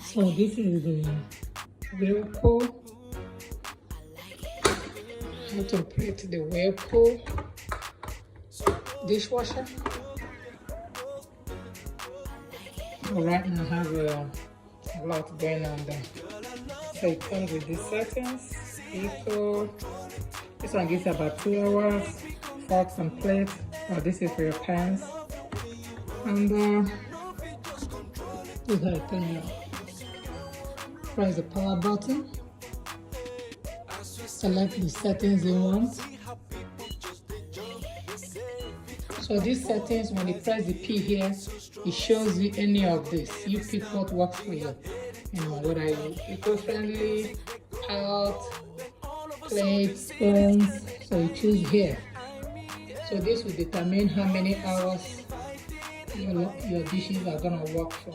So this is the Whirlpool. How to operate the Whirlpool dishwasher. Right now I have a lot going on there. So it comes with these settings. Equal. This one gives about 2 hours. Forks and plates. Oh, this is for your pans. And this is how it turns out. Press the power button. Select the settings you want. So these settings, when you press the P here, it shows you any of this. You pick what works for you. You know, whether you eco-friendly, pot, plates, spoons. So you choose here. So this will determine how many hours your dishes are gonna work for.